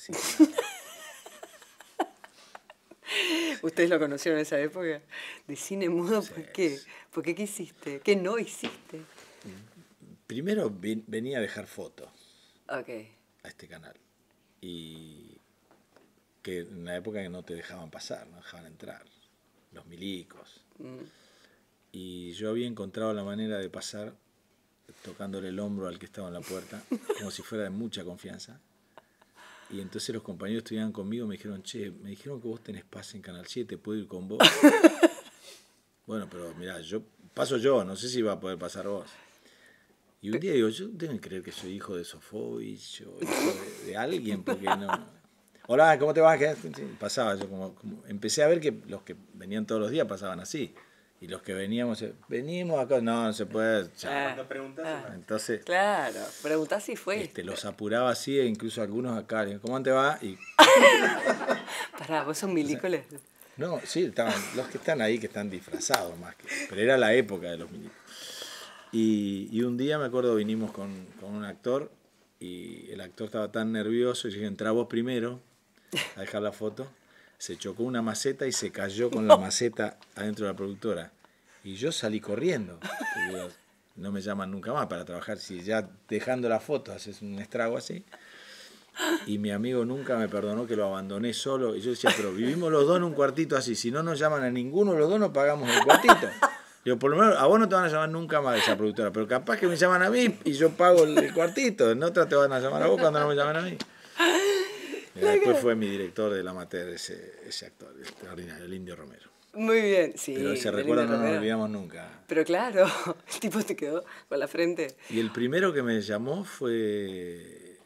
sí, claro. ¿Ustedes lo conocieron en esa época? De cine mudo, Sí, ¿por qué? sí. ¿Por qué hiciste? ¿Qué no hiciste? Primero venía a dejar fotos Ok. a este canal. Y que en la época que no te dejaban pasar, no dejaban entrar. Los milicos. Mm. Y yo había encontrado la manera de pasar tocándole el hombro al que estaba en la puerta, como si fuera de mucha confianza. Y entonces los compañeros que estudiaban conmigo me dijeron, che, me dijeron que vos tenés pase en Canal 7, ¿puedo ir con vos? Bueno, pero mirá, paso yo, no sé si va a poder pasar vos. Y un día digo, yo tengo que creer que soy hijo de Sofovich o hijo de alguien, porque no... Hola, ¿cómo te va? Sí, pasaba yo como... Empecé a ver que los que venían todos los días pasaban así. Y los que venimos acá, no se puede, chao. Cuando preguntas, Entonces, Claro, preguntá si fue. los apuraba así, e incluso algunos acá, le digo, ¿cómo te va? Y, Pará, vos sos entonces, milico. no, sí, estaban los que están ahí, que están disfrazados más que... Pero era la época de los milicos. Y un día me acuerdo, vinimos con un actor, y el actor estaba tan nervioso, y yo dije, entrá vos primero a dejar la foto. Se chocó una maceta y se cayó con la maceta adentro de la productora. Y yo salí corriendo. Digo, no me llaman nunca más para trabajar si ya dejando la foto haces un estrago así. Y mi amigo nunca me perdonó que lo abandoné solo. Y yo decía, pero vivimos los dos en un cuartito así. Si no nos llaman a ninguno, los dos no pagamos el cuartito. Digo, por lo menos a vos no te van a llamar nunca más de esa productora, pero capaz que me llaman a mí y yo pago el cuartito. En otra te van a llamar a vos cuando no me llaman a mí. Y después fue mi director del amateur, ese actor extraordinario, el Indio Romero. Muy bien, sí. Pero ese del recuerdo Indio no nos Romero. olvidamos nunca. Pero claro, el tipo te quedó con la frente. Y el primero que me llamó fue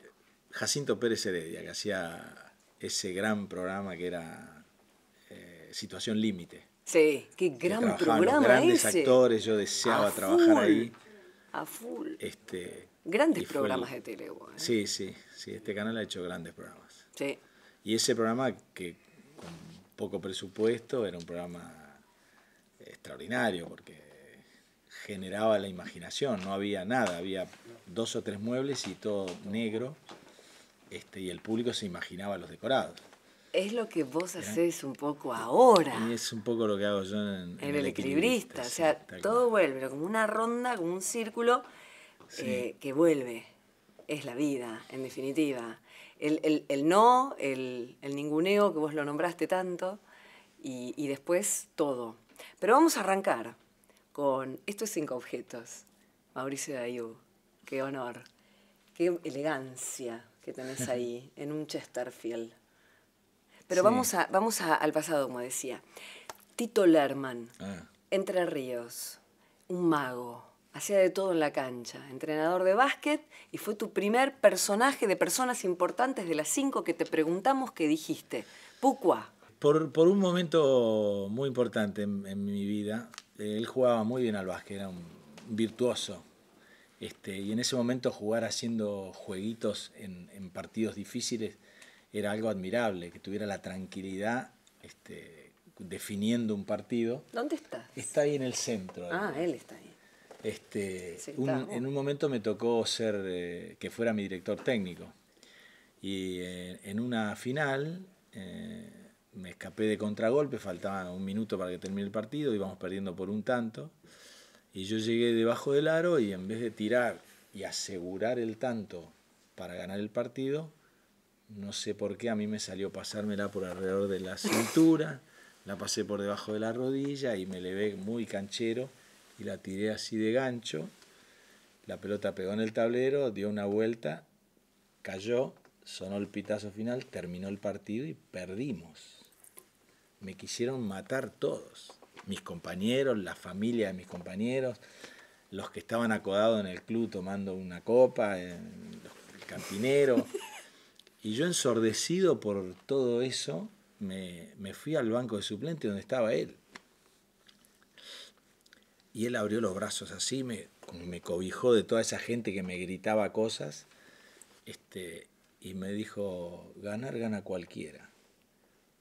Jacinto Pérez Heredia, que hacía ese gran programa que era Situación Límite. Sí, qué Que gran trabajaban los programa grandes ese. actores, yo deseaba A trabajar full, ahí. A full. Y Grandes fue programas de tele, ¿eh? Sí, sí, sí, este canal ha hecho grandes programas. Sí. Y ese programa que con poco presupuesto era un programa extraordinario porque generaba la imaginación, no había nada, había 2 o 3 muebles y todo negro, y el público se imaginaba los decorados. Es lo que vos ¿Eh? hacés un poco ahora. Y es un poco lo que hago yo en El equilibrista. sí, O sea, tal todo cual. vuelve, pero como una ronda, como un círculo Sí. que vuelve. Es la vida, en definitiva. El no, el ninguneo, que vos lo nombraste tanto, y después todo. Pero vamos a arrancar con estos 5 objetos. Mauricio Dayú, qué honor, qué elegancia que tenés ahí en un Chesterfield. Pero Sí. vamos al pasado, como decía. Tito Lerman, Ah. Entre Ríos, un mago, hacía de todo en la cancha, entrenador de básquet, y fue tu primer personaje de personas importantes de las 5 que te preguntamos que dijiste. Pucua. Por un momento muy importante en mi vida, él jugaba muy bien al básquet, era un virtuoso. Y en ese momento jugar haciendo jueguitos en partidos difíciles era algo admirable, que tuviera la tranquilidad definiendo un partido. ¿Dónde estás? Está ahí en el centro. Él está ahí. Sí, En un momento me tocó ser que fuera mi director técnico. Y en una final me escapé de contragolpe, faltaba un minuto para que termine el partido, íbamos perdiendo por un tanto. Y yo llegué debajo del aro y en vez de tirar y asegurar el tanto para ganar el partido, no sé por qué a mí me salió pasármela por alrededor de la cintura, la pasé por debajo de la rodilla y me levé muy canchero y la tiré así de gancho. La pelota pegó en el tablero, dio una vuelta, cayó, sonó el pitazo final, terminó el partido y perdimos. Me quisieron matar todos. Mis compañeros, la familia de mis compañeros, los que estaban acodados en el club tomando una copa, el cantinero. Y yo, ensordecido por todo eso, me fui al banco de suplentes donde estaba él. Y él abrió los brazos así, me cobijó de toda esa gente que me gritaba cosas, y me dijo, ganar gana cualquiera.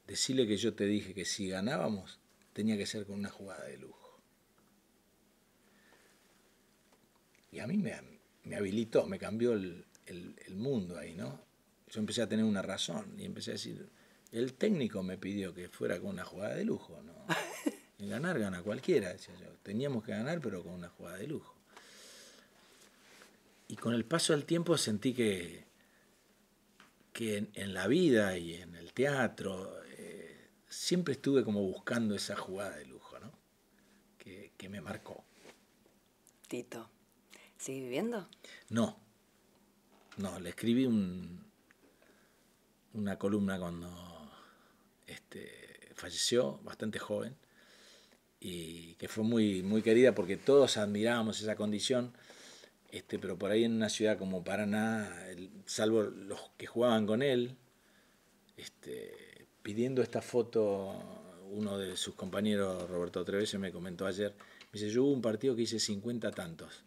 Decirle que yo te dije que si ganábamos, tenía que ser con una jugada de lujo. Y a mí me habilitó, me cambió el mundo ahí, ¿no? yo empecé a tener una razón y empecé a decir, el técnico me pidió que fuera con una jugada de lujo, ¿no? Y ganar gana cualquiera, decía yo. Teníamos que ganar, pero con una jugada de lujo. Y con el paso del tiempo sentí que en la vida y en el teatro siempre estuve como buscando esa jugada de lujo, ¿no? Que me marcó. Tito, ¿sigue viviendo? No, le escribí una columna cuando falleció, bastante joven, y que fue muy, muy querida porque todos admirábamos esa condición, pero por ahí en una ciudad como Paraná, salvo los que jugaban con él, pidiendo esta foto, uno de sus compañeros, Roberto Treviso, me comentó ayer, me dice, yo hubo un partido que hice 50 tantos,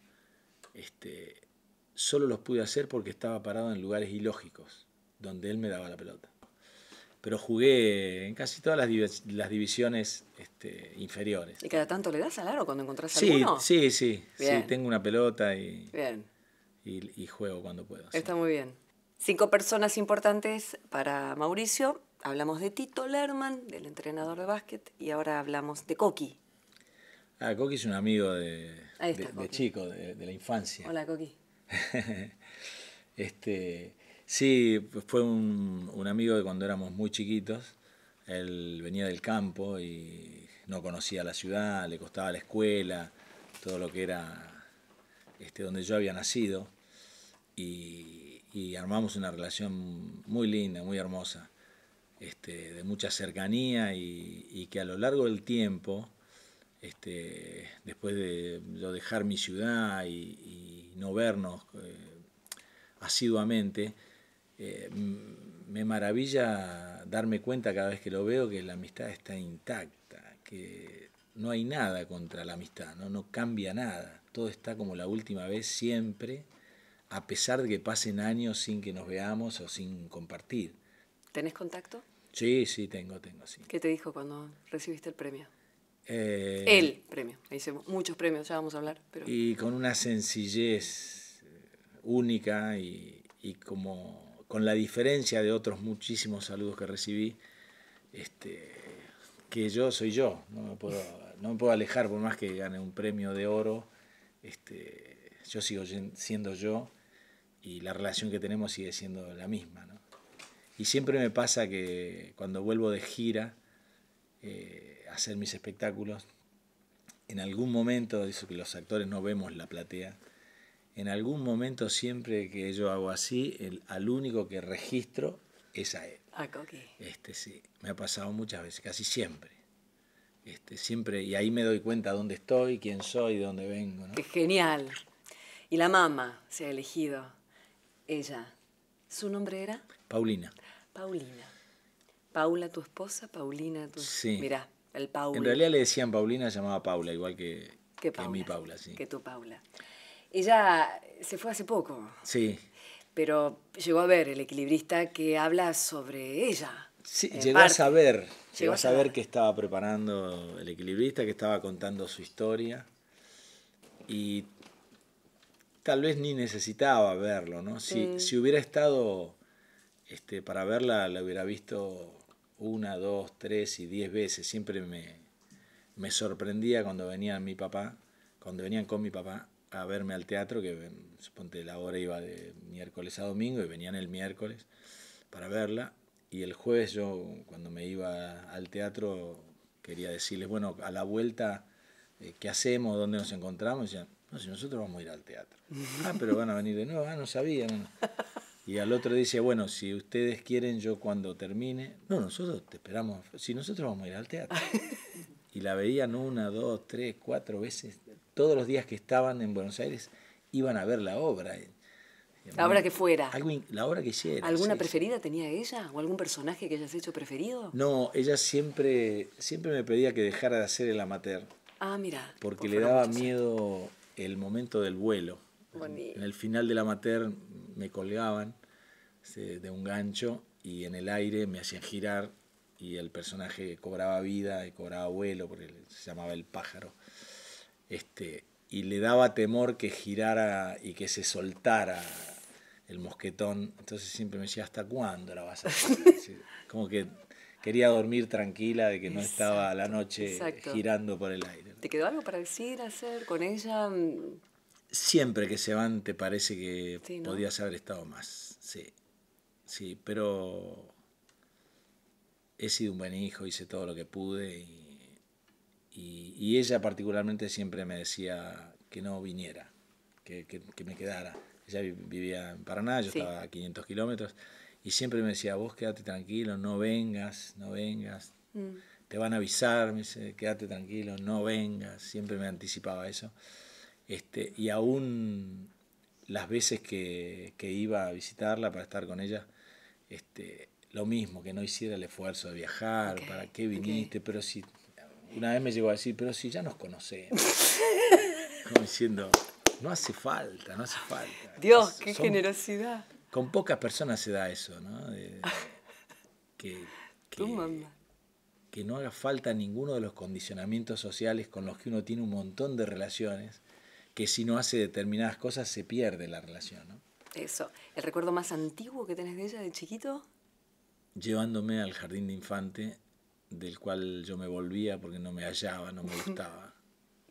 solo los pude hacer porque estaba parado en lugares ilógicos, donde él me daba la pelota. Pero jugué en casi todas las divisiones inferiores. ¿Y cada tanto le das al aro cuando encontrás Sí, alguno? sí, Bien. tengo una pelota Bien. y juego cuando puedo. Está sí. muy bien. 5 personas importantes para Mauricio. Hablamos de Tito Lerman, del entrenador de básquet, y ahora hablamos de Coqui. Coqui es un amigo de Coqui. chico, de la infancia. Hola, Coqui. Sí, fue un amigo de cuando éramos muy chiquitos. Él venía del campo y no conocía la ciudad, le costaba la escuela, todo lo que era donde yo había nacido. Y armamos una relación muy linda, muy hermosa, de mucha cercanía y que a lo largo del tiempo, después de yo dejar mi ciudad y no vernos asiduamente, me maravilla darme cuenta cada vez que lo veo que la amistad está intacta, que no hay nada contra la amistad, no cambia nada, todo está como la última vez siempre, a pesar de que pasen años sin que nos veamos o sin compartir. ¿Tenés contacto? Sí, tengo, sí. ¿Qué te dijo cuando recibiste el premio? El premio. Me dice muchos premios, ya vamos a hablar. Pero... Y con una sencillez única y como con la diferencia de otros muchísimos saludos que recibí, que yo soy yo, no me puedo alejar por más que gane un premio de oro, yo sigo siendo yo y la relación que tenemos sigue siendo la misma, ¿no? Y siempre me pasa que cuando vuelvo de gira a hacer mis espectáculos, en algún momento, eso que los actores no vemos la platea, en algún momento siempre que yo hago así, al único que registro es a él. Coqui. Sí, me ha pasado muchas veces, casi siempre. Siempre, y ahí me doy cuenta dónde estoy, quién soy, de dónde vengo, ¿no? ¡Qué genial! Y la mamá se ha elegido. Ella. ¿Su nombre era? Paulina. Paulina. Paula, tu esposa, Paulina, tu... Sí. Mirá, el Paula. En realidad le decían Paulina, se llamaba Paula, igual que Paula, mi Paula, sí. Que tu Paula. Ella se fue hace poco. Sí. Pero llegó a ver El Equilibrista que habla sobre ella. Sí, llegó a saber que estaba preparando El Equilibrista, que estaba contando su historia y tal vez ni necesitaba verlo, ¿no? Si hubiera estado para verla, la hubiera visto 1, 2, 3 y 10 veces. Siempre me sorprendía cuando venían con mi papá a verme al teatro, que suponte la hora iba de miércoles a domingo y venían el miércoles para verla. Y el jueves yo, cuando me iba al teatro, quería decirles, bueno, a la vuelta, ¿qué hacemos? ¿Dónde nos encontramos? Y decían, no, si nosotros vamos a ir al teatro. Pero van a venir de nuevo. No sabía. No. Y al otro dice, bueno, si ustedes quieren, yo cuando termine, no, nosotros te esperamos, si nosotros vamos a ir al teatro. Y la veían 1, 2, 3, 4 veces, todos los días que estaban en Buenos Aires, iban a ver la obra. La obra que fuera. La obra que hiciera. ¿Alguna preferida tenía ella? ¿O algún personaje que hayas hecho preferido? No, ella siempre me pedía que dejara de hacer el amateur. Mira. Porque le daba miedo el momento del vuelo. Bonito. En el final del amateur me colgaban de un gancho y en el aire me hacían girar y el personaje cobraba vida y cobraba vuelo, porque se llamaba El Pájaro. Y le daba temor que girara y que se soltara el mosquetón. Entonces siempre me decía, ¿hasta cuándo la vas a hacer? Sí, como que quería dormir tranquila de que no estaba a la noche girando por el aire. ¿Te quedó algo para decir, hacer con ella? Siempre que se van te parece que sí, ¿no? podías haber estado más. Sí, sí, pero he sido un buen hijo, hice todo lo que pude y ella particularmente siempre me decía que no viniera, que me quedara. Ella vivía en Paraná, yo estaba a 500 kilómetros y siempre me decía, vos quédate tranquilo, no vengas, no vengas. Te van a avisar, me dice, quédate tranquilo, no vengas. Siempre me anticipaba eso. Y aún las veces que iba a visitarla para estar con ella, lo mismo, que no hiciera el esfuerzo de viajar, ¿para qué viniste? Pero si, una vez me llegó a decir, pero si ya nos conocemos. Como diciendo, no hace falta, no hace falta. Dios, qué generosidad. Con pocas personas se da eso, ¿no? Que no haga falta ninguno de los condicionamientos sociales con los que uno tiene un montón de relaciones, que si no hace determinadas cosas se pierde la relación, ¿no? Eso. ¿El recuerdo más antiguo que tenés de ella de chiquito? Llevándome al jardín de infante, del cual yo me volvía porque no me hallaba, no me gustaba.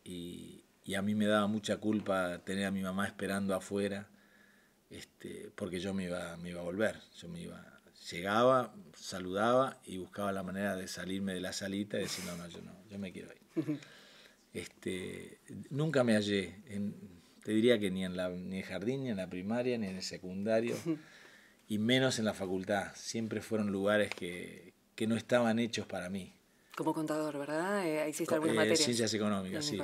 Y a mí me daba mucha culpa tener a mi mamá esperando afuera, porque yo me iba a volver. Llegaba, saludaba y buscaba la manera de salirme de la salita y decir, yo me quiero ir. Nunca me hallé, te diría que ni en el jardín, ni en la primaria, ni en el secundario, y menos en la facultad. Siempre fueron lugares que no estaban hechos para mí. Como contador, ¿verdad? ¿Hiciste algunas materias? Ciencias económicas, sí.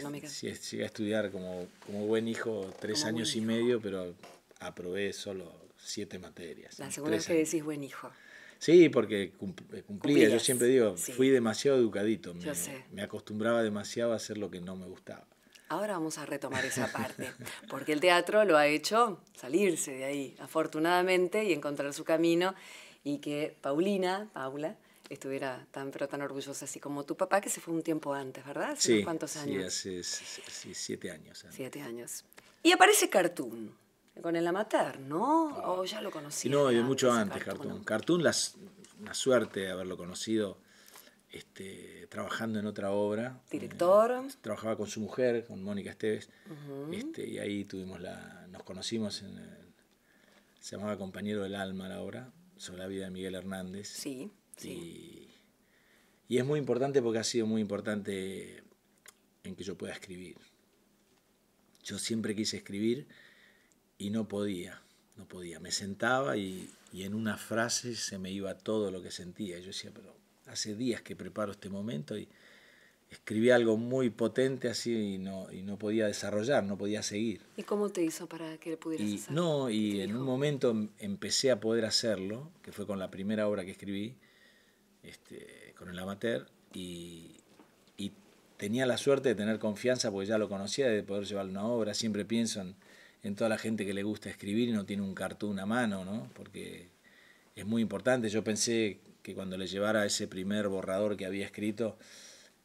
Llegué a estudiar como buen hijo 3 años y medio, pero aprobé solo 7 materias. La segunda vez que decís buen hijo. Sí, porque cumplía. Yo siempre digo, fui demasiado educadito. Me acostumbraba demasiado a hacer lo que no me gustaba. Ahora vamos a retomar esa parte, porque el teatro lo ha hecho salirse de ahí, afortunadamente, y encontrar su camino, y que Paula, estuviera tan orgullosa así como tu papá, que se fue un tiempo antes, ¿verdad? ¿Hace unos cuántos años? Sí, hace 7 años. 7 años. Y aparece Cartoon, con el amateur, ¿no? ¿O ya lo conocía? No, de mucho antes Cartoon. Cartoon, una suerte de haberlo conocido trabajando en otra obra. ¿Director? Trabajaba con su mujer, con Mónica Esteves, y ahí nos conocimos, se llamaba Compañero del Alma la obra, sobre la vida de Miguel Hernández. Sí. Y es muy importante porque ha sido muy importante en que yo pueda escribir. Yo siempre quise escribir y no podía. Me sentaba y en una frase se me iba todo lo que sentía. Yo decía, pero hace días que preparo este momento y escribí algo muy potente así y no podía desarrollar, no podía seguir. ¿Y cómo te hizo para que pudieras hacerlo? Y en un momento empecé a poder hacerlo, que fue con la primera obra que escribí, con el amateur, y tenía la suerte de tener confianza porque ya lo conocía, de poder llevar una obra. Siempre pienso en toda la gente que le gusta escribir y no tiene un cartoon a mano, ¿no? Porque es muy importante. Yo pensé que cuando le llevara ese primer borrador que había escrito,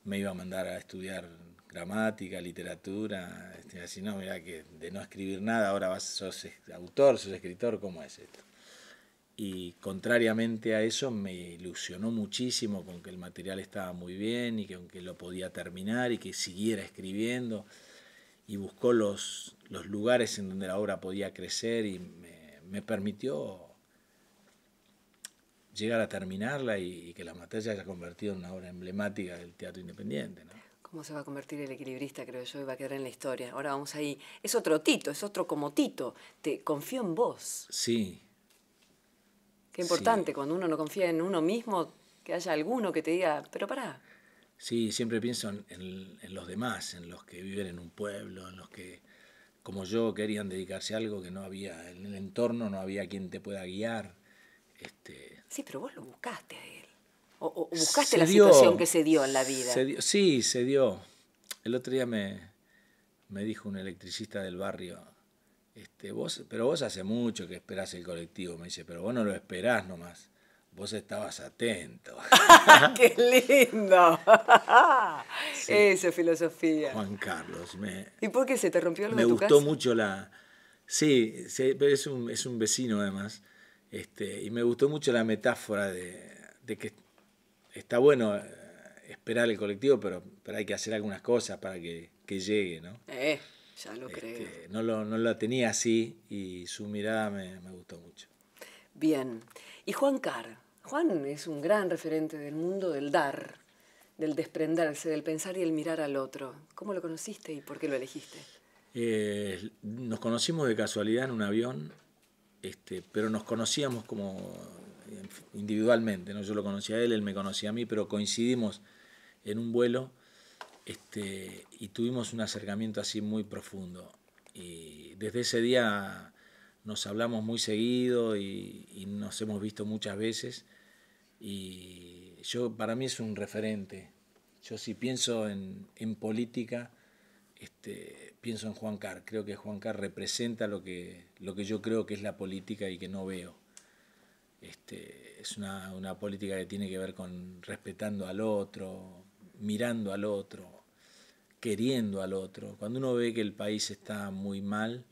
me iba a mandar a estudiar gramática, literatura, así, no, mirá que de no escribir nada, ahora sos autor, sos escritor, ¿cómo es esto? Y contrariamente a eso me ilusionó muchísimo con que el material estaba muy bien y que aunque lo podía terminar y que siguiera escribiendo, y buscó los lugares en donde la obra podía crecer y me permitió llegar a terminarla y que la materia se haya convertido en una obra emblemática del teatro independiente, ¿no? ¿Cómo se va a convertir el equilibrista, creo yo, y va a quedar en la historia? Ahora vamos ahí. Es otro Tito, es otro como Tito. Te confío en vos. Sí. Qué importante, cuando uno no confía en uno mismo, que haya alguno que te diga, pero pará. Sí, siempre pienso en los demás, en los que viven en un pueblo, en los que, como yo, querían dedicarse a algo que no había, en el entorno no había quien te pueda guiar. Sí, pero vos lo buscaste a él. O buscaste la situación que se dio en la vida. Sí, se dio. El otro día me dijo un electricista del barrio, pero vos hace mucho que esperás el colectivo. Me dice, pero vos no lo esperás nomás. Vos estabas atento. ¡Qué lindo! Sí. Eso es filosofía. Juan Carlos. ¿Y por qué se te rompió algo de tu casa? Me gustó mucho Sí, sí, pero es un vecino además. Y me gustó mucho la metáfora de que está bueno esperar el colectivo, pero hay que hacer algunas cosas para que llegue, ¿no? Ya lo creo. No la tenía así y su mirada me gustó mucho. Bien. Y Juan Carr. Juan es un gran referente del mundo del dar, del desprenderse, del pensar y el mirar al otro. ¿Cómo lo conociste y por qué lo elegiste? Nos conocimos de casualidad en un avión, pero nos conocíamos como individualmente, ¿no? Yo lo conocía a él, él me conocía a mí, pero coincidimos en un vuelo, y tuvimos un acercamiento así muy profundo. Y desde ese día nos hablamos muy seguido y nos hemos visto muchas veces. Y para mí es un referente. Yo si pienso en política, pienso en Juan Carr. Creo que Juan Carr representa lo que yo creo que es la política y que no veo. Es una política que tiene que ver con respetando al otro, mirando al otro, queriendo al otro. Cuando uno ve que el país está muy mal,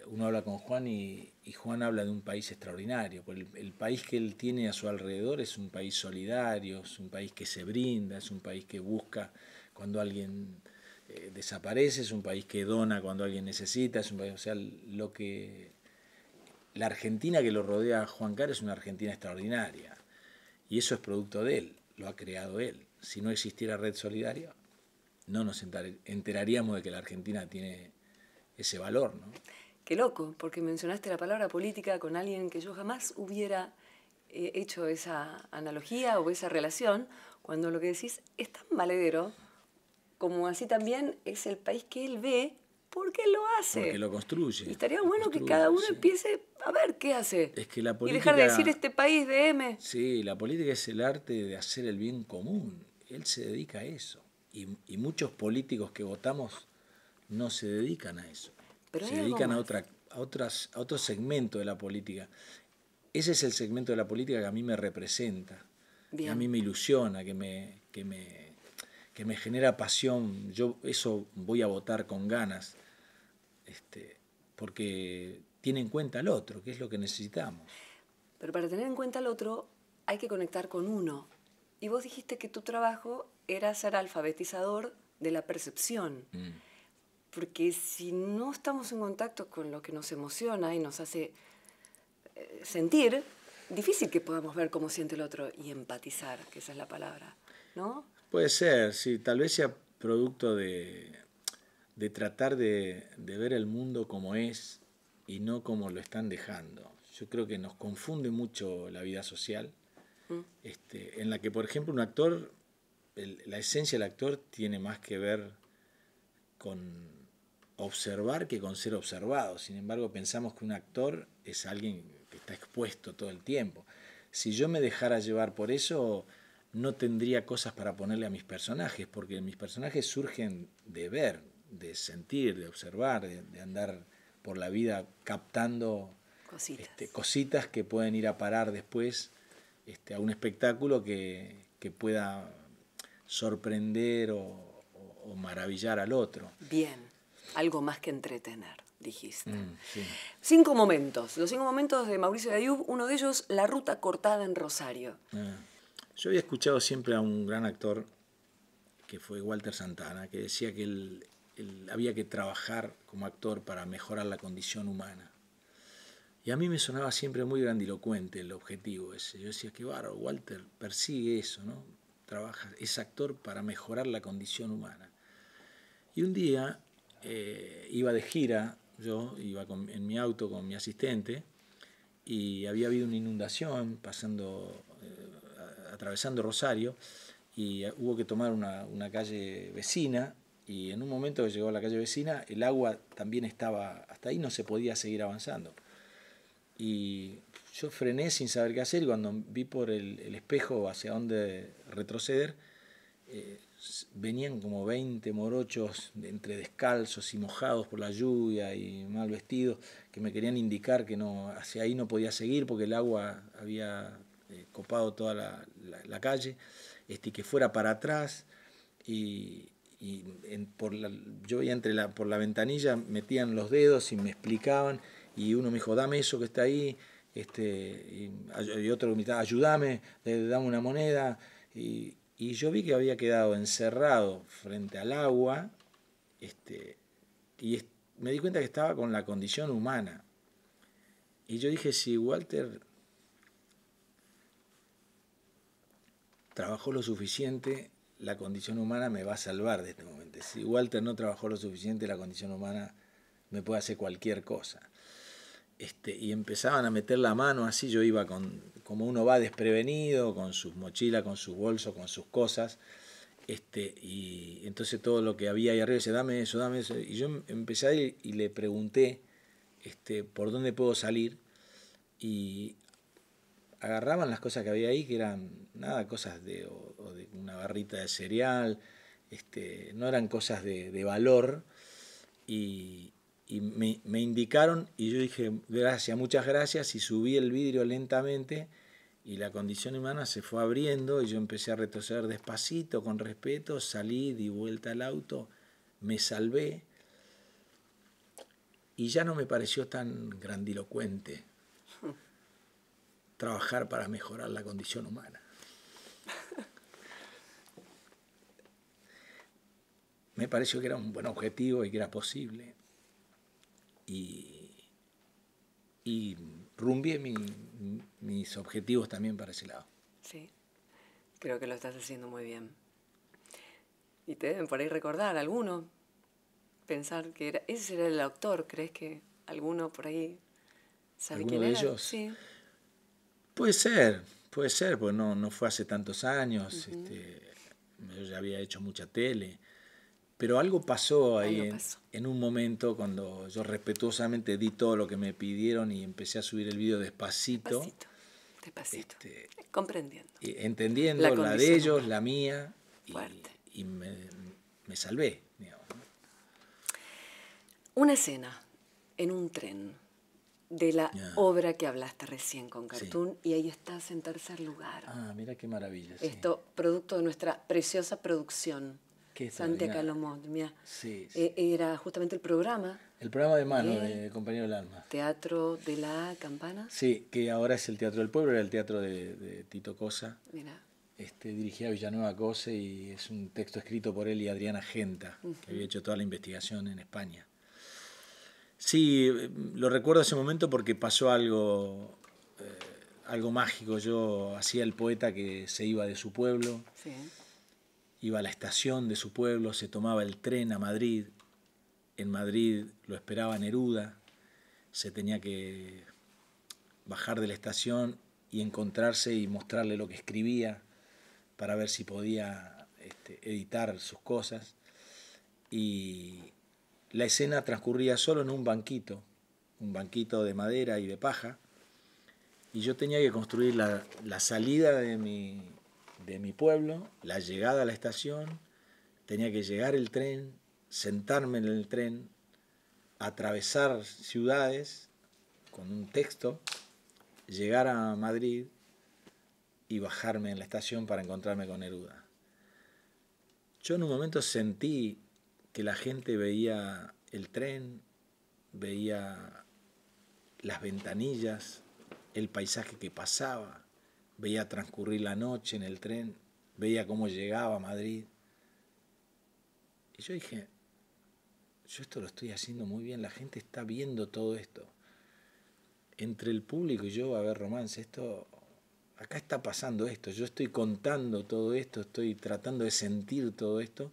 uno habla con Juan y Juan habla de un país extraordinario. El país que él tiene a su alrededor es un país solidario, es un país que se brinda, es un país que busca cuando alguien desaparece, es un país que dona cuando alguien necesita, es un país, o sea, la Argentina que lo rodea a Juan Carr es una Argentina extraordinaria. Y eso es producto de él, lo ha creado él. Si no existiera Red Solidaria, no nos enteraríamos de que la Argentina tiene ese valor, ¿no? Qué loco, porque mencionaste la palabra política con alguien que yo jamás hubiera hecho esa analogía o esa relación, cuando lo que decís es tan valedero como así también es el país que él ve porque él lo hace. Porque lo construye. Y estaría bueno que cada uno empiece a ver qué hace. Es que la política, y dejar de decir este país de M. Sí, la política es el arte de hacer el bien común. Él se dedica a eso. Y muchos políticos que votamos no se dedican a eso. Pero se dedican a otro segmento de la política. Ese es el segmento de la política que a mí me representa. Bien. A mí me ilusiona, que me genera pasión. Yo eso voy a votar con ganas, porque tiene en cuenta al otro, que es lo que necesitamos. Pero para tener en cuenta al otro hay que conectar con uno. Y vos dijiste que tu trabajo era ser alfabetizador de la percepción. Porque si no estamos en contacto con lo que nos emociona y nos hace sentir, difícil que podamos ver cómo siente el otro y empatizar, que esa es la palabra, ¿no? Puede ser, sí, tal vez sea producto de tratar de ver el mundo como es y no como lo están dejando. Yo creo que nos confunde mucho la vida social, en la que, por ejemplo, un actor, la esencia del actor tiene más que ver con observar que con ser observado. Sin embargo, pensamos que un actor es alguien que está expuesto todo el tiempo. Si yo me dejara llevar por eso, no tendría cosas para ponerle a mis personajes, porque mis personajes surgen de ver, de sentir, de observar, de andar por la vida captando cositas que pueden ir a parar después a un espectáculo que pueda sorprender o maravillar al otro. Bien, algo más que entretener, dijiste. Sí. 5 momentos, los 5 momentos de Mauricio de Ayub, uno de ellos, la ruta cortada en Rosario. Yo había escuchado siempre a un gran actor que fue Walter Santana, que decía que él había que trabajar como actor para mejorar la condición humana. Y a mí me sonaba siempre muy grandilocuente el objetivo ese. Yo decía, qué bárbaro, Walter persigue eso, ¿no? Trabaja, es actor para mejorar la condición humana. Y un día iba de gira, yo iba en mi auto con mi asistente, y había habido una inundación atravesando Rosario, y hubo que tomar una calle vecina, y en un momento que llegó a la calle vecina, el agua también estaba, hasta ahí no se podía seguir avanzando. Y yo frené sin saber qué hacer, y cuando vi por el espejo hacia dónde retroceder, venían como 20 morochos entre descalzos y mojados por la lluvia y mal vestidos, que me querían indicar que no, hacia ahí no podía seguir porque el agua había copado toda la calle, y que fuera para atrás. Y yo veía por la ventanilla, metían los dedos y me explicaban, y uno me dijo, dame eso que está ahí, y otro me dijo, ayúdame, dame una moneda, y yo vi que había quedado encerrado frente al agua, y me di cuenta que estaba con la condición humana. Y yo dije, si Walter trabajó lo suficiente, la condición humana me va a salvar de este momento. Si Walter no trabajó lo suficiente, la condición humana me puede hacer cualquier cosa. Y empezaban a meter la mano así, yo iba como uno va desprevenido, con sus mochilas, con sus bolsos, con sus cosas, y entonces todo lo que había ahí arriba decía, dame eso, y yo empecé a ir y le pregunté por dónde puedo salir, y agarraban las cosas que había ahí, que eran nada, cosas de una barrita de cereal, no eran cosas de valor, y me indicaron, y yo dije, gracias, muchas gracias, y subí el vidrio lentamente, y la condición humana se fue abriendo, y yo empecé a retroceder despacito, con respeto, salí, di vuelta al auto, me salvé, y ya no me pareció tan grandilocuente trabajar para mejorar la condición humana. Me pareció que era un buen objetivo y que era posible. Y rumbié mis objetivos también para ese lado. Sí, creo que lo estás haciendo muy bien. Y te deben por ahí recordar alguno, pensar que ese era el autor. ¿Crees que alguno por ahí sabe quién era? ¿Alguno de ellos? Sí. Puede ser, pues no fue hace tantos años. Yo ya había hecho mucha tele. Pero algo pasó ahí en un momento cuando yo respetuosamente di todo lo que me pidieron y empecé a subir el video despacito. Despacito. Comprendiendo. Entendiendo la de ellos, humana, la mía, y me salvé, digamos. Una escena en un tren de la obra que hablaste recién con Cartoon, y ahí estás en tercer lugar. Ah, mira qué maravilla. Esto, producto de nuestra preciosa producción. Santia Calomón, mira, era justamente el programa. El programa de mano de Compañero del Alma. Teatro de la Campana. Sí, que ahora es el Teatro del Pueblo, era el teatro de Tito Cosa. Mira. Dirigía a Villanueva Cose, y es un texto escrito por él y Adriana Genta, que había hecho toda la investigación en España. Sí, lo recuerdo ese momento porque pasó algo mágico. Yo hacía el poeta que se iba de su pueblo. Sí. Iba a la estación de su pueblo, se tomaba el tren a Madrid. En Madrid lo esperaba Neruda. Se tenía que bajar de la estación y encontrarse y mostrarle lo que escribía para ver si podía editar sus cosas. Y la escena transcurría solo en un banquito de madera y de paja. Y yo tenía que construir la salida de mi pueblo, la llegada a la estación, tenía que llegar el tren, sentarme en el tren, atravesar ciudades con un texto, llegar a Madrid y bajarme en la estación para encontrarme con Neruda. Yo en un momento sentí que la gente veía el tren, veía las ventanillas, el paisaje que pasaba, veía transcurrir la noche en el tren, veía cómo llegaba a Madrid. Y yo dije, yo esto lo estoy haciendo muy bien, la gente está viendo todo esto. Entre el público y yo va a haber romance, acá está pasando esto, yo estoy contando todo esto, estoy tratando de sentir todo esto,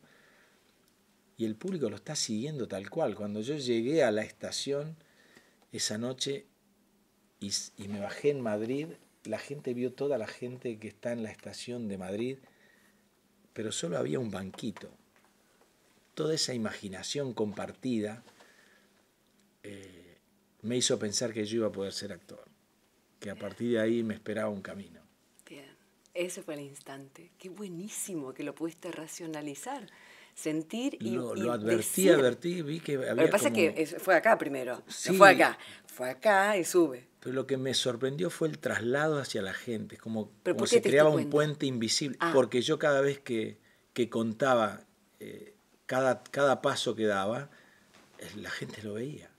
y el público lo está siguiendo tal cual. Cuando yo llegué a la estación esa noche y me bajé en Madrid, la gente vio toda la gente que está en la estación de Madrid, pero solo había un banquito. Toda esa imaginación compartida me hizo pensar que yo iba a poder ser actor, que a partir de ahí me esperaba un camino. Bien, ese fue el instante. Qué buenísimo que lo pudiste racionalizar, sentir y lo advertí, vi que había. Lo que pasa es que fue acá primero, sí, no fue acá y sube. Pero lo que me sorprendió fue el traslado hacia la gente, como se creaba un puente invisible, porque yo cada vez que contaba cada paso que daba, la gente lo veía.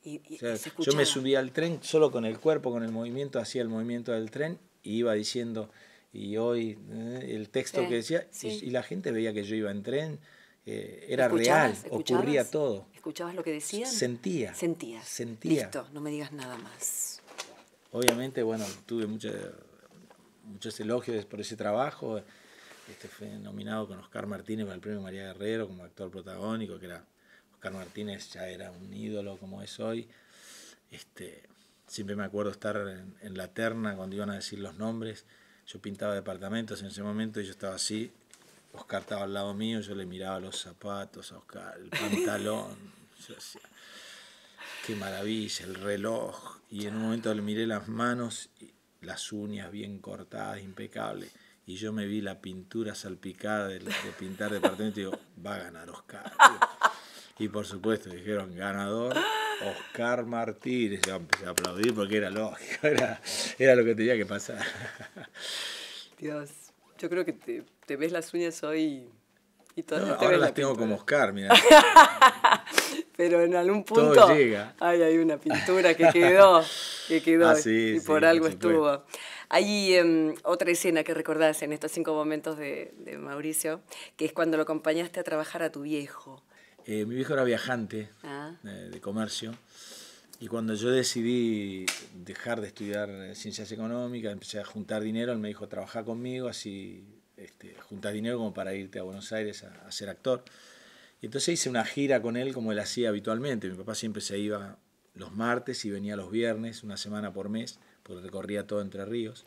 Y O sea, se yo escuchaba. me subía al tren solo con el cuerpo, con el movimiento, hacía el movimiento del tren y iba diciendo, y hoy el texto Sí, que decía, sí. y la gente veía que yo iba en tren, era real, ocurría todo. ¿Escuchabas lo que decían? Sentía. Sentías. Sentía. Listo, no me digas nada más. Obviamente, bueno, tuve muchos elogios por ese trabajo. Fue nominado con Oscar Martínez para el premio María Guerrero como actor protagónico, que era Oscar Martínez ya era un ídolo como es hoy. Siempre me acuerdo estar en la terna cuando iban a decir los nombres. Yo pintaba departamentos en ese momento y yo estaba así. Oscar estaba al lado mío, yo le miraba los zapatos a Oscar, el pantalón. Yo decía, qué maravilla, el reloj. Y en un momento le miré las manos, las uñas bien cortadas, impecables. Y yo me vi la pintura salpicada de pintar departamento y digo, va a ganar Oscar. Y por supuesto dijeron, ganador, Oscar Martínez. Yo empecé a aplaudir porque era lógico, era lo que tenía que pasar. Dios, yo creo que te ves las uñas hoy y todavía No, te ahora ves las la tengo pintura. como Oscar, mira. Pero en algún punto Todo llega. hay una pintura que quedó, Ah, sí, y sí, por por algo supuesto. estuvo. Hay otra escena que recordás en estos 5 momentos de Mauricio, que es cuando lo acompañaste a trabajar a tu viejo. Mi viejo era viajante Ah. de comercio y cuando yo decidí dejar de estudiar ciencias económicas, empecé a juntar dinero, él me dijo, trabaja conmigo, así juntas dinero como para irte a Buenos Aires a ser actor. Y entonces hice una gira con él como él hacía habitualmente. Mi papá siempre se iba los martes y venía los viernes, una semana por mes, porque recorría todo Entre Ríos.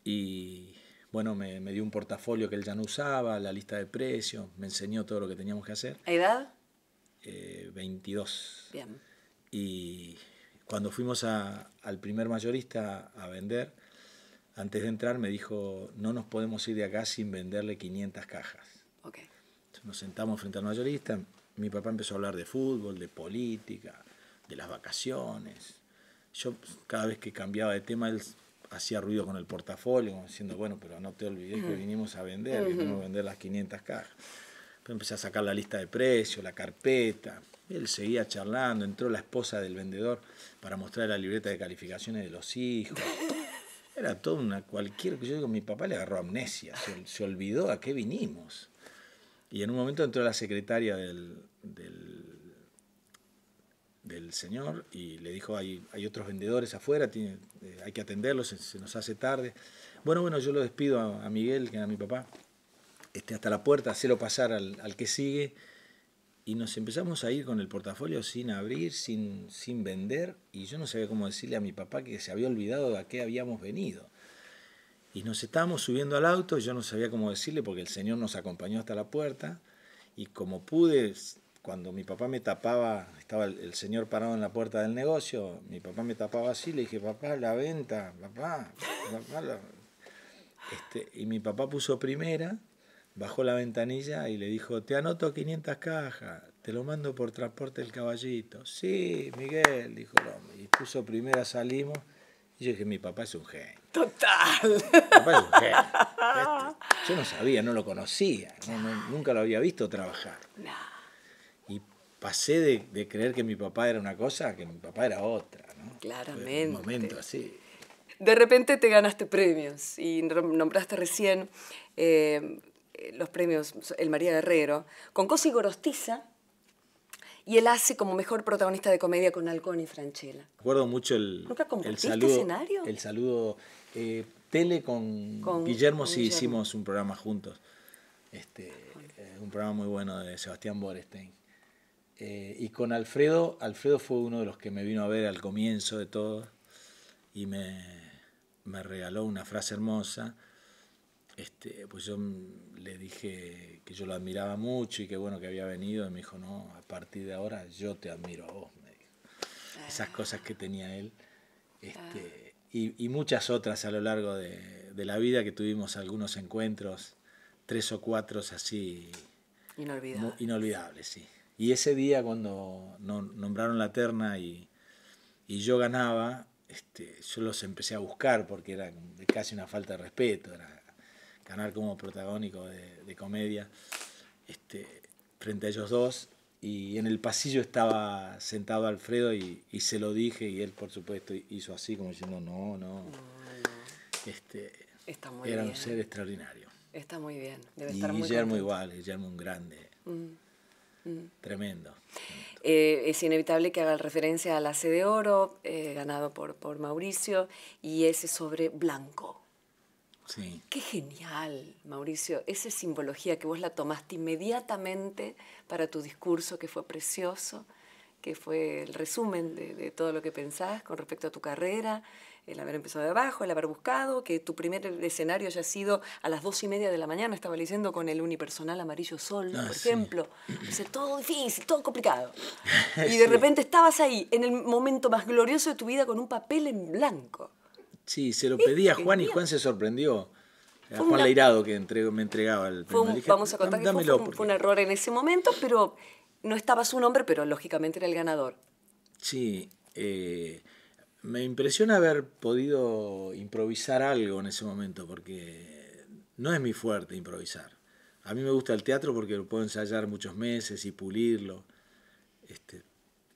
Y bueno, me dio un portafolio que él ya no usaba, la lista de precios, me enseñó todo lo que teníamos que hacer. ¿Edad? 22. Bien. Y cuando fuimos al primer mayorista a vender, antes de entrar me dijo, no nos podemos ir de acá sin venderle 500 cajas. Okay. Entonces nos sentamos frente al mayorista, mi papá empezó a hablar de fútbol, de política, de las vacaciones. Yo cada vez que cambiaba de tema, él hacía ruido con el portafolio, como diciendo, bueno, pero no te olvides que vinimos a vender, que vinimos a vender las 500 cajas. Pero empecé a sacar la lista de precios, la carpeta. Él seguía charlando, entró la esposa del vendedor para mostrar la libreta de calificaciones de los hijos. Era todo cualquier... Yo digo, mi papá le agarró amnesia, se olvidó a qué vinimos. Y en un momento entró la secretaria del señor y le dijo, hay otros vendedores afuera, hay que atenderlos, se nos hace tarde. Bueno, yo lo despido a Miguel, que era mi papá, hasta la puerta, hacerlo pasar al que sigue, y nos empezamos a ir con el portafolio sin abrir, sin vender, y yo no sabía cómo decirle a mi papá que se había olvidado de a qué habíamos venido. Y nos estábamos subiendo al auto, y yo no sabía cómo decirle porque el señor nos acompañó hasta la puerta, y como pude, cuando mi papá me tapaba, estaba el señor parado en la puerta del negocio, mi papá me tapaba así, le dije, papá, la venta, papá y mi papá puso primera, bajó la ventanilla y le dijo, te anoto 500 cajas, te lo mando por transporte del Caballito. Sí, Miguel, dijo el hombre. Y puso primera, salimos. Y yo dije, mi papá es un genio. Total. Mi papá es un genio. Yo no sabía, no lo conocía, nunca lo había visto trabajar. No. Y pasé de creer que mi papá era una cosa a que mi papá era otra, ¿no? Claramente. Un momento así. De repente te ganaste premios y nombraste recién los premios El María Guerrero con Cosi Gorostiza, y él hace como mejor protagonista de comedia con Halcón y Franchella. Recuerdo mucho ¿Nunca compartiste saludo, escenario? El saludo. Tele con Guillermo, sí, hicimos un programa juntos. Un programa muy bueno de Sebastián Borestein. Y con Alfredo fue uno de los que me vino a ver al comienzo de todo y me regaló una frase hermosa. Pues yo le dije que yo lo admiraba mucho y que bueno que había venido, y me dijo, no, a partir de ahora yo te admiro a vos, me dijo. Esas cosas que tenía él. Y muchas otras a lo largo de la vida, que tuvimos algunos encuentros, 3 o 4 así. Inolvidables, sí. Y ese día cuando nombraron la terna y yo ganaba, yo los empecé a buscar porque era casi una falta de respeto, era ganar como protagónico de comedia. frente a ellos dos, y en el pasillo estaba sentado Alfredo y se lo dije, y él por supuesto hizo así como diciendo no. No. Está muy Era bien. un ser extraordinario. Está muy bien, debe Y estar muy Guillermo contento. igual, Guillermo un grande, tremendo. Es inevitable que haga referencia a la C de Oro, ganado por Mauricio, y ese sobre blanco. Sí. Qué genial, Mauricio, esa simbología que vos la tomaste inmediatamente para tu discurso, que fue precioso, que fue el resumen de todo lo que pensás con respecto a tu carrera, el haber empezado de abajo, el haber buscado, que tu primer escenario haya sido a las 2:30 de la mañana, estaba leyendo con el unipersonal Amarillo Sol, por ejemplo. O sea, todo difícil, todo complicado. Y de repente estabas ahí, en el momento más glorioso de tu vida, con un papel en blanco. Sí, se lo pedí a Juan y Genial. Juan se sorprendió. A Fue Juan una- Leirado que me entregaba el premio. Le dije, Vamos a contar que dámelo fue porque... un error en ese momento, pero no estaba su nombre, pero lógicamente era el ganador. Sí, me impresiona haber podido improvisar algo en ese momento, porque no es mi fuerte improvisar. A mí me gusta el teatro porque lo puedo ensayar muchos meses y pulirlo.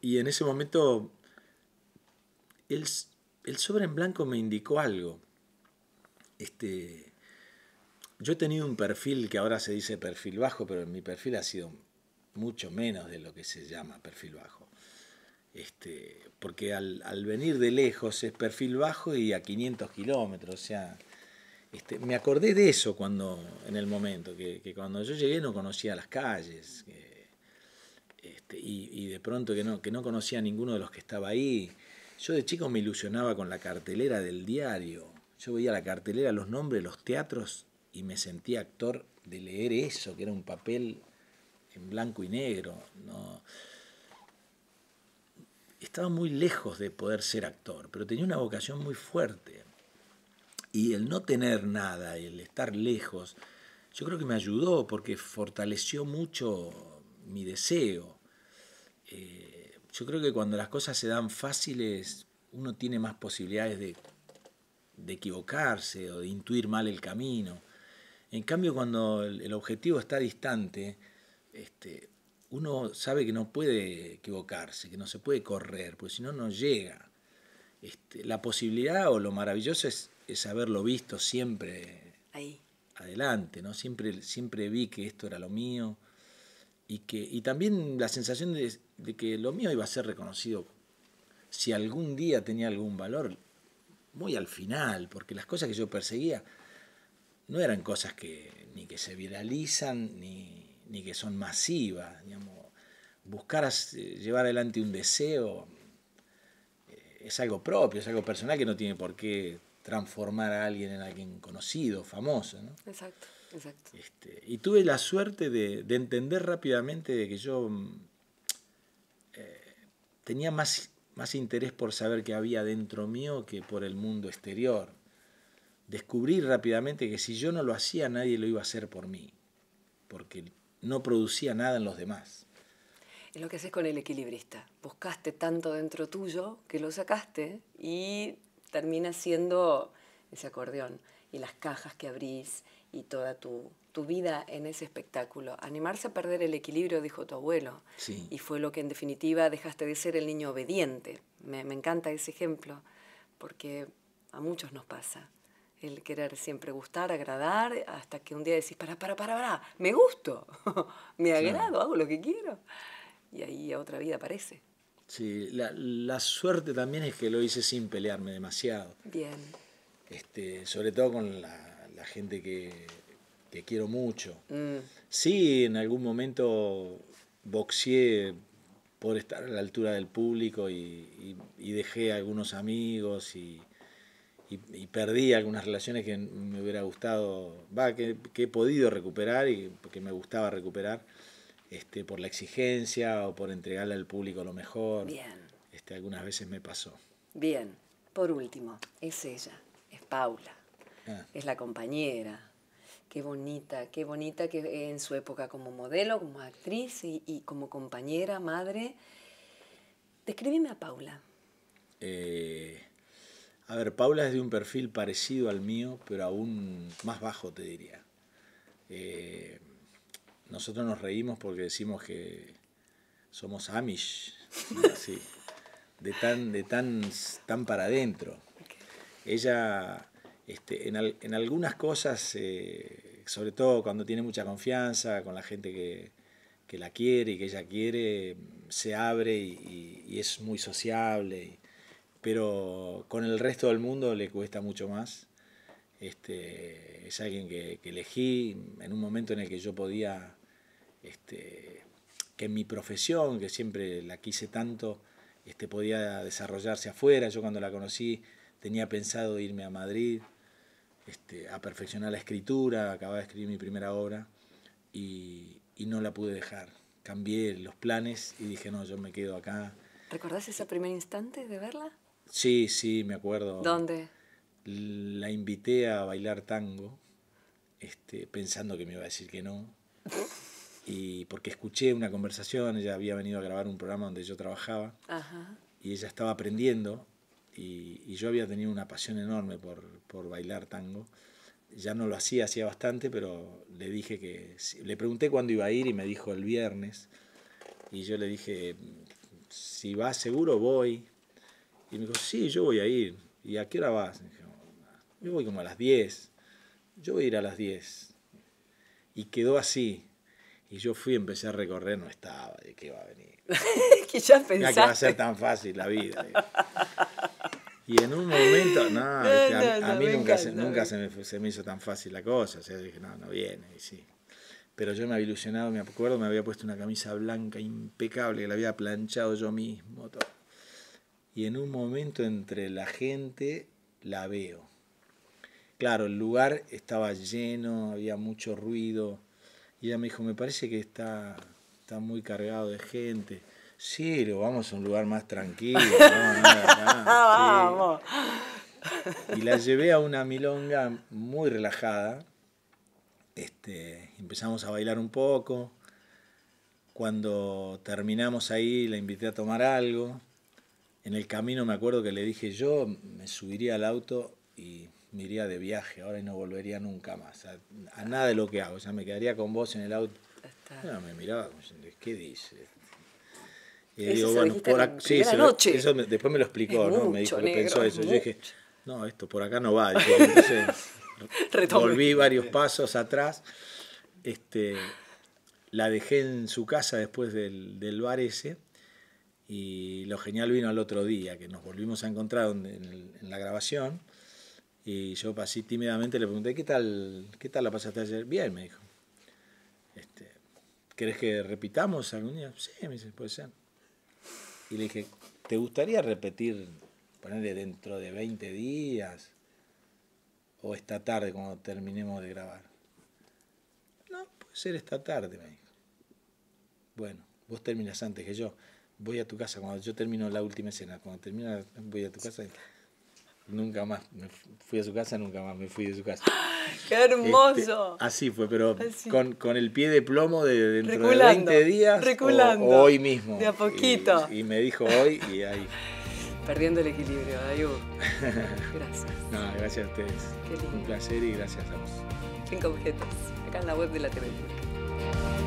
Y en ese momento el sobre en blanco me indicó algo. Yo he tenido un perfil que ahora se dice perfil bajo, pero mi perfil ha sido mucho menos de lo que se llama perfil bajo. Porque al venir de lejos es perfil bajo y a 500 kilómetros, o sea, me acordé de eso en el momento, que cuando yo llegué no conocía las calles, y de pronto que no conocía a ninguno de los que estaba ahí. Yo de chico me ilusionaba con la cartelera del diario, yo veía la cartelera, los nombres, los teatros, y me sentía actor de leer eso, que era un papel en blanco y negro, ¿no? Estaba muy lejos de poder ser actor, pero tenía una vocación muy fuerte. Y el no tener nada, el estar lejos, yo creo que me ayudó porque fortaleció mucho mi deseo. Yo creo que cuando las cosas se dan fáciles, uno tiene más posibilidades de equivocarse o de intuir mal el camino. En cambio, cuando el objetivo está distante, uno sabe que no puede equivocarse, que no se puede correr, porque si no, no llega. La posibilidad o lo maravilloso es haberlo visto siempre Ahí. adelante, ¿no? Siempre vi que esto era lo mío y también la sensación de que lo mío iba a ser reconocido si algún día tenía algún valor, muy al final, porque las cosas que yo perseguía no eran cosas ni que se viralizan ni que son masivas, digamos. Buscar llevar adelante un deseo es algo propio, es algo personal que no tiene por qué transformar a alguien en alguien conocido, famoso, ¿no? Exacto, exacto. Y tuve la suerte de entender rápidamente de que yo tenía más interés por saber qué había dentro mío que por el mundo exterior. Descubrí rápidamente que si yo no lo hacía, nadie lo iba a hacer por mí, porque no producía nada en los demás. Es lo que haces con el equilibrista. Buscaste tanto dentro tuyo que lo sacaste y termina siendo ese acordeón y las cajas que abrís y toda tu vida en ese espectáculo. Animarse a perder el equilibrio, dijo tu abuelo. Sí. Y fue lo que en definitiva dejaste de ser el niño obediente. Me encanta ese ejemplo porque a muchos nos pasa. El querer siempre gustar, agradar, hasta que un día decís, para, me gusto, me agrado, Claro. hago lo que quiero. Y ahí otra vida aparece. Sí, la suerte también es que lo hice sin pelearme demasiado. Bien. Sobre todo con la gente que quiero mucho. Sí, en algún momento boxeé por estar a la altura del público y dejé a algunos amigos y perdí algunas relaciones que me hubiera gustado, que he podido recuperar y que me gustaba recuperar, por la exigencia o por entregarle al público lo mejor. Bien. Algunas veces me pasó. Bien. Por último, es ella, es Paula, es la compañera. Qué bonita que en su época como modelo, como actriz y como compañera, madre. Descríbeme a Paula. A ver, Paula es de un perfil parecido al mío, pero aún más bajo, te diría. nosotros nos reímos porque decimos que somos Amish, así, de tan para adentro. Ella, en algunas cosas, sobre todo cuando tiene mucha confianza con la gente que la quiere y que ella quiere, se abre y es muy sociable, pero con el resto del mundo le cuesta mucho más. Es alguien que elegí en un momento en el que yo podía, que en mi profesión, que siempre la quise tanto, podía desarrollarse afuera. Yo cuando la conocí tenía pensado irme a Madrid, a perfeccionar la escritura, acababa de escribir mi primera obra y no la pude dejar. Cambié los planes y dije, no, yo me quedo acá. ¿Recordás ese primer instante de verla? Sí, me acuerdo. ¿Dónde? La invité a bailar tango, pensando que me iba a decir que no. Y porque escuché una conversación, ella había venido a grabar un programa donde yo trabajaba. Ajá. Y ella estaba aprendiendo y yo había tenido una pasión enorme por bailar tango. Ya no lo hacía bastante, pero le dije que... Le pregunté cuándo iba a ir y me dijo el viernes. Y yo le dije, si vas seguro voy. Y me dijo, sí, yo voy a ir. ¿Y a qué hora vas? Me dijo, yo voy como a las 10. Yo voy a ir a las 10. Y quedó así. Y yo fui, empecé a recorrer, no estaba, de qué va a venir. Que ya pensaste. Que va a ser tan fácil la vida. Y en un momento, a mí nunca se me hizo tan fácil la cosa. O sea, dije, no viene. Y sí. Pero yo me había ilusionado, me acuerdo, me había puesto una camisa blanca impecable, que la había planchado yo mismo. Todo. Y en un momento entre la gente la veo. Claro, el lugar estaba lleno, había mucho ruido. Y ella me dijo, me parece que está muy cargado de gente. Sí, vamos a un lugar más tranquilo. Vamos. Sí. Y la llevé a una milonga muy relajada. Empezamos a bailar un poco. Cuando terminamos ahí, la invité a tomar algo. En el camino me acuerdo que le dije, yo me subiría al auto y me iría de viaje ahora y no volvería nunca más. A nada de lo que hago. O sea, me quedaría con vos en el auto. Bueno, me miraba como diciendo, ¿qué dice? Y digo, bueno, por acá. Sí, eso después me lo explicó, ¿no? Me dijo que pensó eso. Yo dije, no, esto por acá no va. Dije, entonces volví varios pasos atrás. La dejé en su casa después del bar ese. Y lo genial vino al otro día, que nos volvimos a encontrar en la grabación. Y yo así tímidamente le pregunté, ¿qué tal la pasaste ayer? Bien, me dijo. ¿Querés que repitamos algún día? Sí, me dice, puede ser. Y le dije, ¿te gustaría repetir, ponerle dentro de 20 días? ¿O esta tarde cuando terminemos de grabar? No, puede ser esta tarde, me dijo. Bueno, vos terminás antes que yo. Voy a tu casa cuando yo termino la última escena. Cuando termina, voy a tu casa. Nunca más me fui a su casa, nunca más me fui de su casa. ¡Qué hermoso! Así fue, pero así. Con el pie de plomo de dentro reculando, de 20 días o hoy mismo. De a poquito. Y me dijo hoy y ahí. Perdiendo el equilibrio, Dayu. Gracias. No, gracias a ustedes. Qué lindo. Un placer y gracias a vos. 5 objetos, acá en la web de la TV Turca.